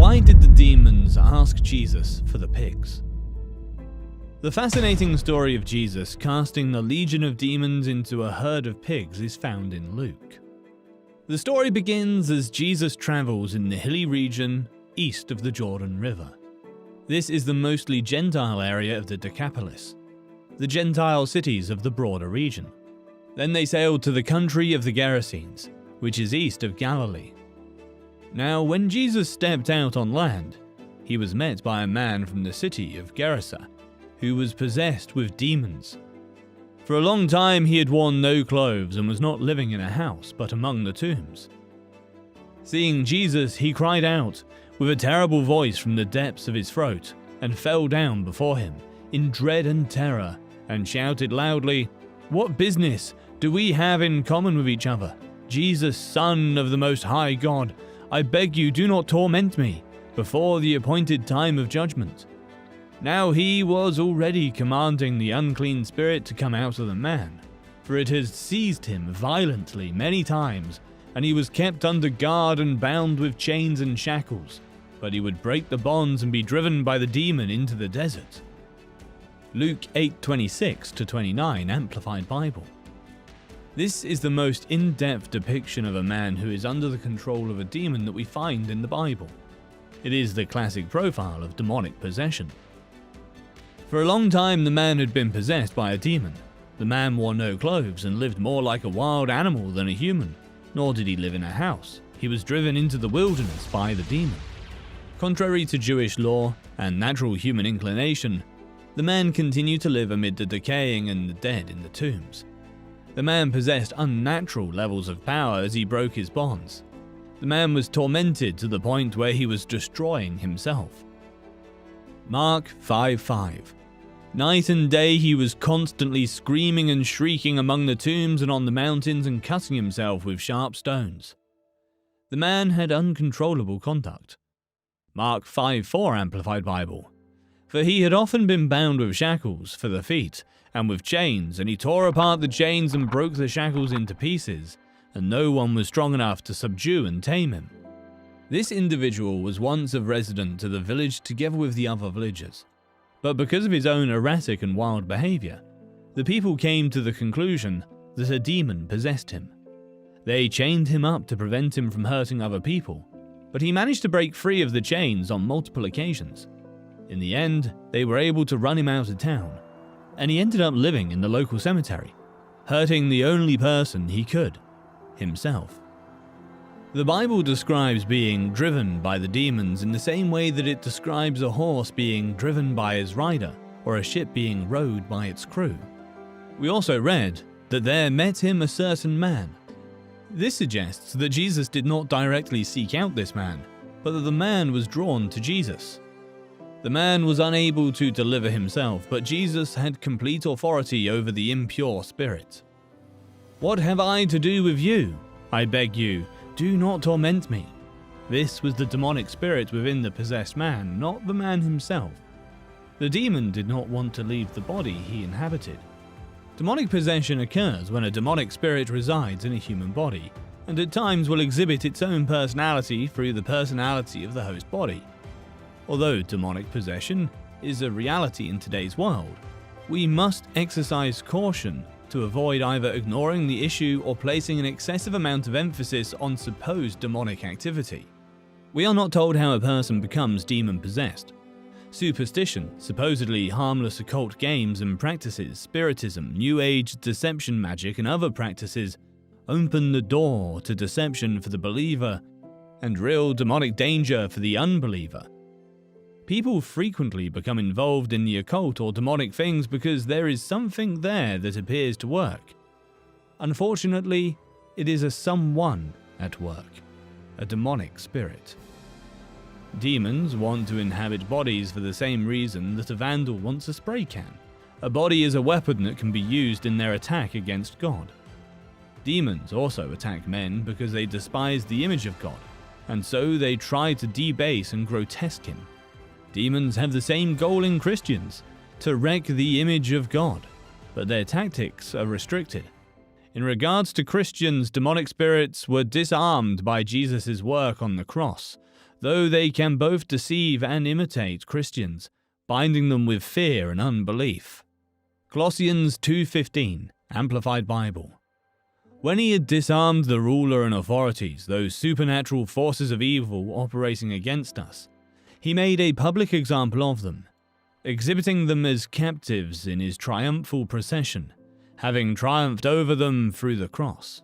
why did the demons ask Jesus for the pigs? The fascinating story of Jesus casting the legion of demons into a herd of pigs is found in Luke. The story begins as Jesus travels in the hilly region east of the Jordan River. This is the mostly Gentile area of the Decapolis, the Gentile cities of the broader region. Then they sailed to the country of the Gerasenes, which is east of Galilee. Now, when Jesus stepped out on land, he was met by a man from the city of Gerasa, who was possessed with demons. For a long time he had worn no clothes and was not living in a house, but among the tombs. Seeing Jesus, he cried out with a terrible voice from the depths of his throat, and fell down before him in dread and terror, and shouted loudly, "What business do we have in common with each other? Jesus, Son of the Most High God, I beg you, do not torment me before the appointed time of judgment." Now he was already commanding the unclean spirit to come out of the man, for it had seized him violently many times, and he was kept under guard and bound with chains and shackles, but he would break the bonds and be driven by the demon into the desert. Luke 8:26-29 Amplified Bible. This is the most in-depth depiction of a man who is under the control of a demon that we find in the Bible. It is the classic profile of demonic possession. For a long time the man had been possessed by a demon. The man wore no clothes and lived more like a wild animal than a human, nor did he live in a house. He was driven into the wilderness by the demon. Contrary to Jewish law and natural human inclination, the man continued to live amid the decaying and the dead in the tombs. The man possessed unnatural levels of power as he broke his bonds. The man was tormented to the point where he was destroying himself. Mark 5:5. Night and day he was constantly screaming and shrieking among the tombs and on the mountains and cutting himself with sharp stones. The man had uncontrollable conduct. Mark 5:4 Amplified Bible. For he had often been bound with shackles for the feet and with chains, and he tore apart the chains and broke the shackles into pieces, and no one was strong enough to subdue and tame him. This individual was once a resident of the village together with the other villagers, but because of his own erratic and wild behavior, the people came to the conclusion that a demon possessed him. They chained him up to prevent him from hurting other people, but he managed to break free of the chains on multiple occasions. In the end, they were able to run him out of town, and he ended up living in the local cemetery, hurting the only person he could, himself. The Bible describes being driven by the demons in the same way that it describes a horse being driven by his rider or a ship being rowed by its crew. We also read that there met him a certain man. This suggests that Jesus did not directly seek out this man, but that the man was drawn to Jesus. The man was unable to deliver himself, but Jesus had complete authority over the impure spirit. "What have I to do with you? I beg you, do not torment me." This was the demonic spirit within the possessed man, not the man himself. The demon did not want to leave the body he inhabited. Demonic possession occurs when a demonic spirit resides in a human body, and at times will exhibit its own personality through the personality of the host body. Although demonic possession is a reality in today's world, we must exercise caution to avoid either ignoring the issue or placing an excessive amount of emphasis on supposed demonic activity. We are not told how a person becomes demon-possessed. Superstition, supposedly harmless occult games and practices, spiritism, New Age deception magic, and other practices open the door to deception for the believer and real demonic danger for the unbeliever. People frequently become involved in the occult or demonic things because there is something there that appears to work. Unfortunately, it is a someone at work, a demonic spirit. Demons want to inhabit bodies for the same reason that a vandal wants a spray can. A body is a weapon that can be used in their attack against God. Demons also attack men because they despise the image of God, and so they try to debase and grotesque him. Demons have the same goal in Christians, to wreck the image of God, but their tactics are restricted. In regards to Christians, demonic spirits were disarmed by Jesus' work on the cross. though they can both deceive and imitate Christians, binding them with fear and unbelief. Colossians 2:15, Amplified Bible. When he had disarmed the ruler and authorities, those supernatural forces of evil operating against us, he made a public example of them, exhibiting them as captives in his triumphal procession, having triumphed over them through the cross.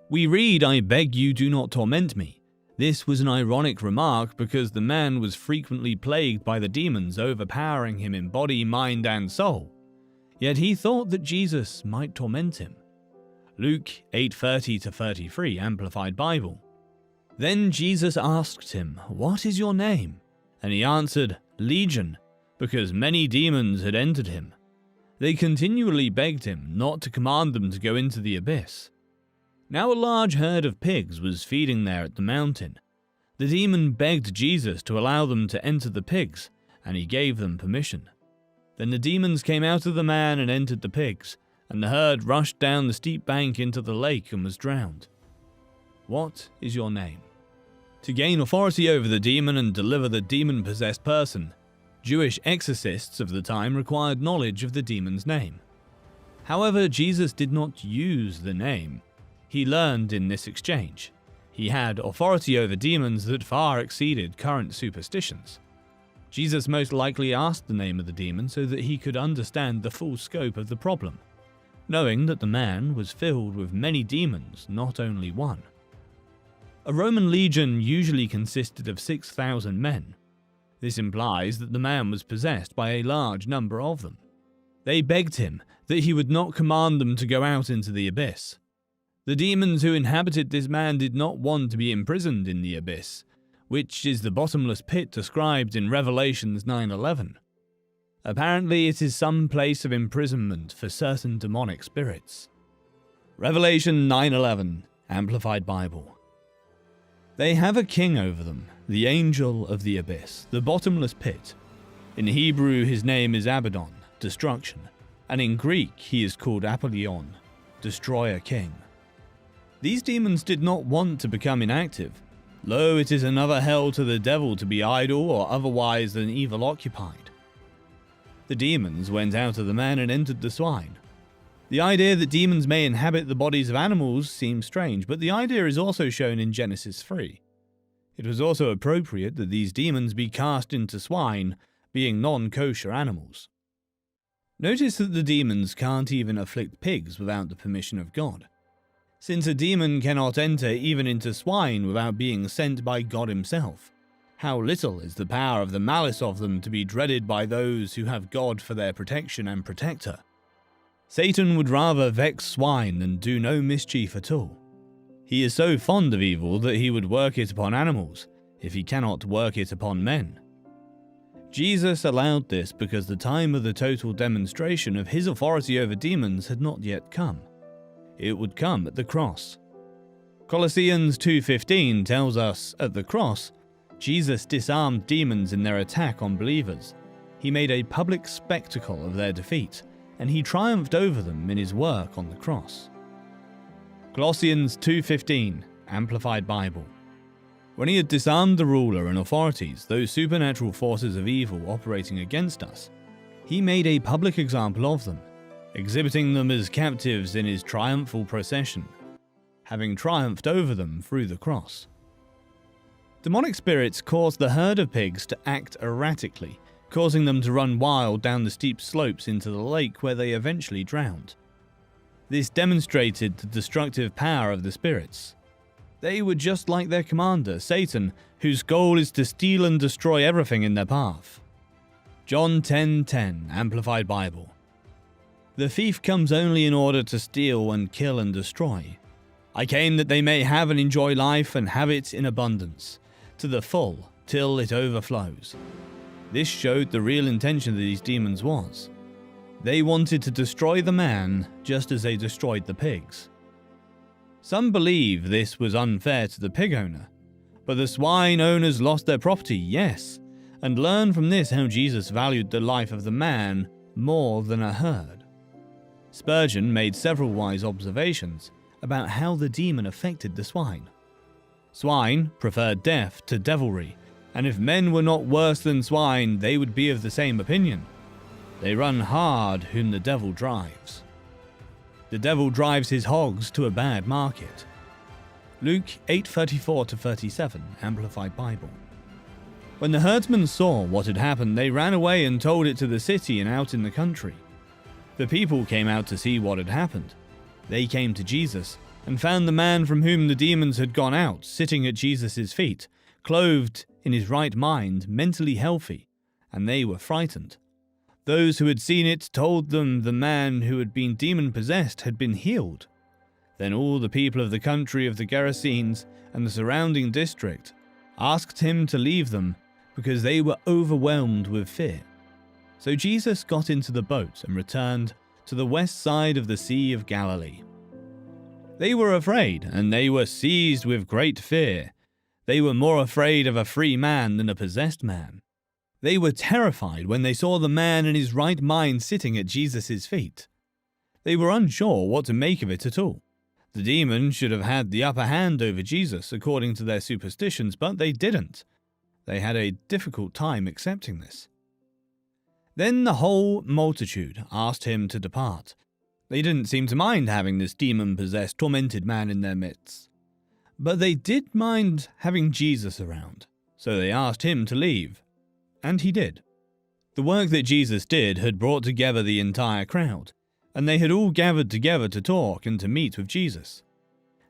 We read, "I beg you, do not torment me." This was an ironic remark because the man was frequently plagued by the demons overpowering him in body, mind, and soul. Yet he thought that Jesus might torment him. Luke 8:30-33, Amplified Bible. Then Jesus asked him, "What is your name?" And he answered, "Legion," because many demons had entered him. They continually begged him not to command them to go into the abyss. Now a large herd of pigs was feeding there at the mountain. The demon begged Jesus to allow them to enter the pigs, and he gave them permission. Then the demons came out of the man and entered the pigs, and the herd rushed down the steep bank into the lake and was drowned. What is your name? To gain authority over the demon and deliver the demon-possessed person, Jewish exorcists of the time required knowledge of the demon's name. However, Jesus did not use the name. He learned in this exchange. He had authority over demons that far exceeded current superstitions. Jesus most likely asked the name of the demon so that he could understand the full scope of the problem, knowing that the man was filled with many demons, not only one. A Roman legion usually consisted of 6,000 men. This implies that the man was possessed by a large number of them. They begged him that he would not command them to go out into the abyss. The demons who inhabited this man did not want to be imprisoned in the abyss, which is the bottomless pit described in Revelations 9:11. Apparently it is some place of imprisonment for certain demonic spirits. Revelation 9:11, Amplified Bible. They have a king over them, the angel of the abyss, the bottomless pit. In Hebrew his name is Abaddon, destruction, and in Greek he is called Apollyon, destroyer king. These demons did not want to become inactive. Lo, it is another hell to the devil to be idle or otherwise than evil occupied. The demons went out of the man and entered the swine. The idea that demons may inhabit the bodies of animals seems strange, but the idea is also shown in Genesis 3. It was also appropriate that these demons be cast into swine, being non-kosher animals. Notice that the demons can't even afflict pigs without the permission of God. Since a demon cannot enter even into swine without being sent by God himself, how little is the power of the malice of them to be dreaded by those who have God for their protection and protector. Satan would rather vex swine than do no mischief at all. He is so fond of evil that he would work it upon animals, if he cannot work it upon men. Jesus allowed this because the time of the total demonstration of his authority over demons had not yet come. It would come at the cross. Colossians 2:15 tells us, at the cross, Jesus disarmed demons in their attack on believers. He made a public spectacle of their defeat, and he triumphed over them in his work on the cross. Colossians 2:15, Amplified Bible. When he had disarmed the ruler and authorities, those supernatural forces of evil operating against us, he made a public example of them, exhibiting them as captives in his triumphal procession, having triumphed over them through the cross. Demonic spirits caused the herd of pigs to act erratically, causing them to run wild down the steep slopes into the lake where they eventually drowned. This demonstrated the destructive power of the spirits. They were just like their commander, Satan, whose goal is to steal and destroy everything in their path. John 10:10, Amplified Bible. The thief comes only in order to steal and kill and destroy. I came that they may have and enjoy life and have it in abundance, to the full, till it overflows. This showed the real intention of these demons was. They wanted to destroy the man just as they destroyed the pigs. Some believe this was unfair to the pig owner, but the swine owners lost their property, yes, and learn from this how Jesus valued the life of the man more than a herd. Spurgeon made several wise observations about how the demon affected the swine. Swine preferred death to devilry, and if men were not worse than swine, they would be of the same opinion. They run hard whom the devil drives. The devil drives his hogs to a bad market. Luke 8:34-37, Amplified Bible. When the herdsmen saw what had happened, they ran away and told it to the city and out in the country. The people came out to see what had happened. They came to Jesus and found the man from whom the demons had gone out sitting at Jesus' feet, clothed in his right mind, mentally healthy, and they were frightened. Those who had seen it told them the man who had been demon-possessed had been healed. Then all the people of the country of the Gadarenes and the surrounding district asked him to leave them because they were overwhelmed with fear. So Jesus got into the boat and returned to the west side of the Sea of Galilee. They were afraid, and they were seized with great fear. They were more afraid of a free man than a possessed man. They were terrified when they saw the man in his right mind sitting at Jesus' feet. They were unsure what to make of it at all. The demon should have had the upper hand over Jesus according to their superstitions, but they didn't. They had a difficult time accepting this. Then the whole multitude asked him to depart. They didn't seem to mind having this demon-possessed, tormented man in their midst. But they did mind having Jesus around, so they asked him to leave. And he did. The work that Jesus did had brought together the entire crowd, and they had all gathered together to talk and to meet with Jesus.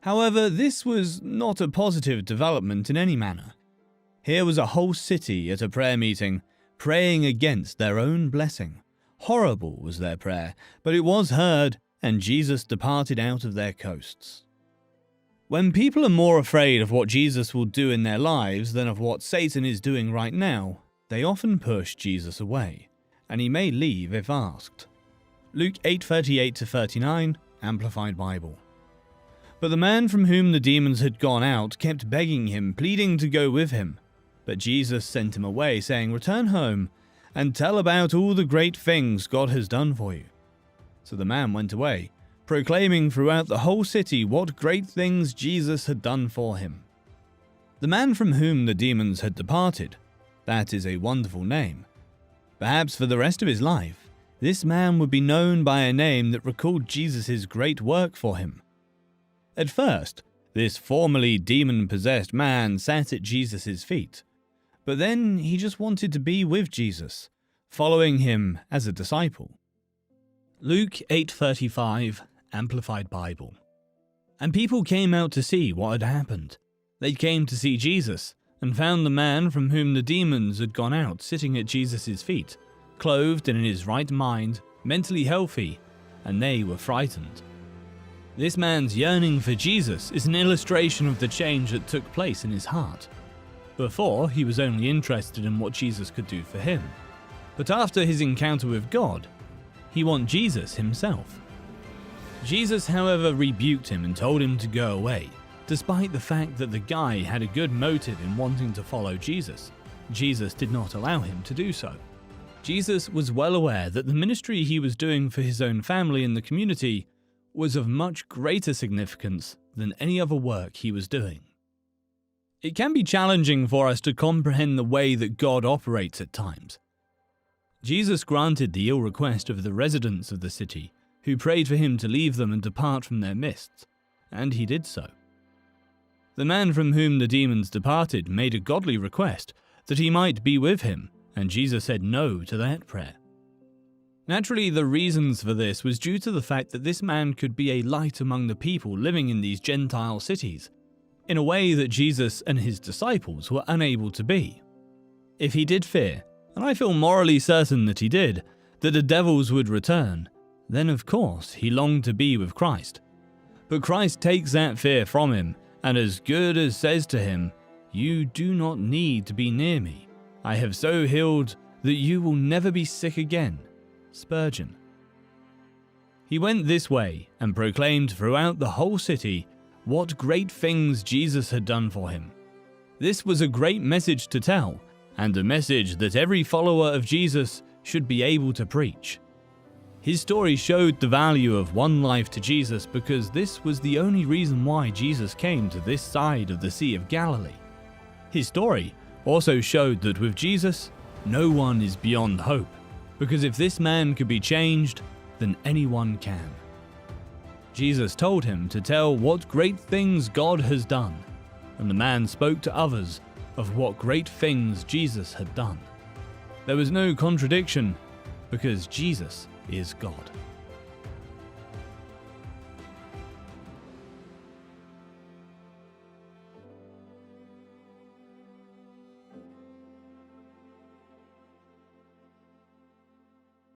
However, this was not a positive development in any manner. Here was a whole city at a prayer meeting, praying against their own blessing. Horrible was their prayer, but it was heard, and Jesus departed out of their coasts. When people are more afraid of what Jesus will do in their lives than of what Satan is doing right now, they often push Jesus away, and he may leave if asked. Luke 8:38-39, Amplified Bible. But the man from whom the demons had gone out kept begging him, pleading to go with him. But Jesus sent him away, saying, "Return home, and tell about all the great things God has done for you." So the man went away, proclaiming throughout the whole city what great things Jesus had done for him. The man from whom the demons had departed, that is a wonderful name. Perhaps for the rest of his life, this man would be known by a name that recalled Jesus' great work for him. At first, this formerly demon-possessed man sat at Jesus' feet, but then he just wanted to be with Jesus, following him as a disciple. Luke 8:35, Amplified Bible. And people came out to see what had happened. They came to see Jesus, and found the man from whom the demons had gone out sitting at Jesus' feet, clothed and in his right mind, mentally healthy, and they were frightened. This man's yearning for Jesus is an illustration of the change that took place in his heart. Before, he was only interested in what Jesus could do for him. But after his encounter with God, he wants Jesus himself. Jesus, however, rebuked him and told him to go away, despite the fact that the guy had a good motive in wanting to follow Jesus. Jesus did not allow him to do so. Jesus was well aware that the ministry he was doing for his own family and the community was of much greater significance than any other work he was doing. It can be challenging for us to comprehend the way that God operates at times. Jesus granted the ill request of the residents of the city, who prayed for him to leave them and depart from their midst, and he did so. The man from whom the demons departed made a godly request that he might be with him, and Jesus said no to that prayer. Naturally, the reasons for this was due to the fact that this man could be a light among the people living in these Gentile cities, in a way that Jesus and his disciples were unable to be. If he did fear, and I feel morally certain that he did, that the devils would return, then of course he longed to be with Christ. But Christ takes that fear from him, and as good as says to him, "You do not need to be near me. I have so healed that you will never be sick again." Spurgeon. He went this way and proclaimed throughout the whole city what great things Jesus had done for him. This was a great message to tell, and a message that every follower of Jesus should be able to preach. His story showed the value of one life to Jesus because this was the only reason why Jesus came to this side of the Sea of Galilee. His story also showed that with Jesus, no one is beyond hope, because if this man could be changed, then anyone can. Jesus told him to tell what great things God has done, and the man spoke to others of what great things Jesus had done. There was no contradiction, because Jesus is God.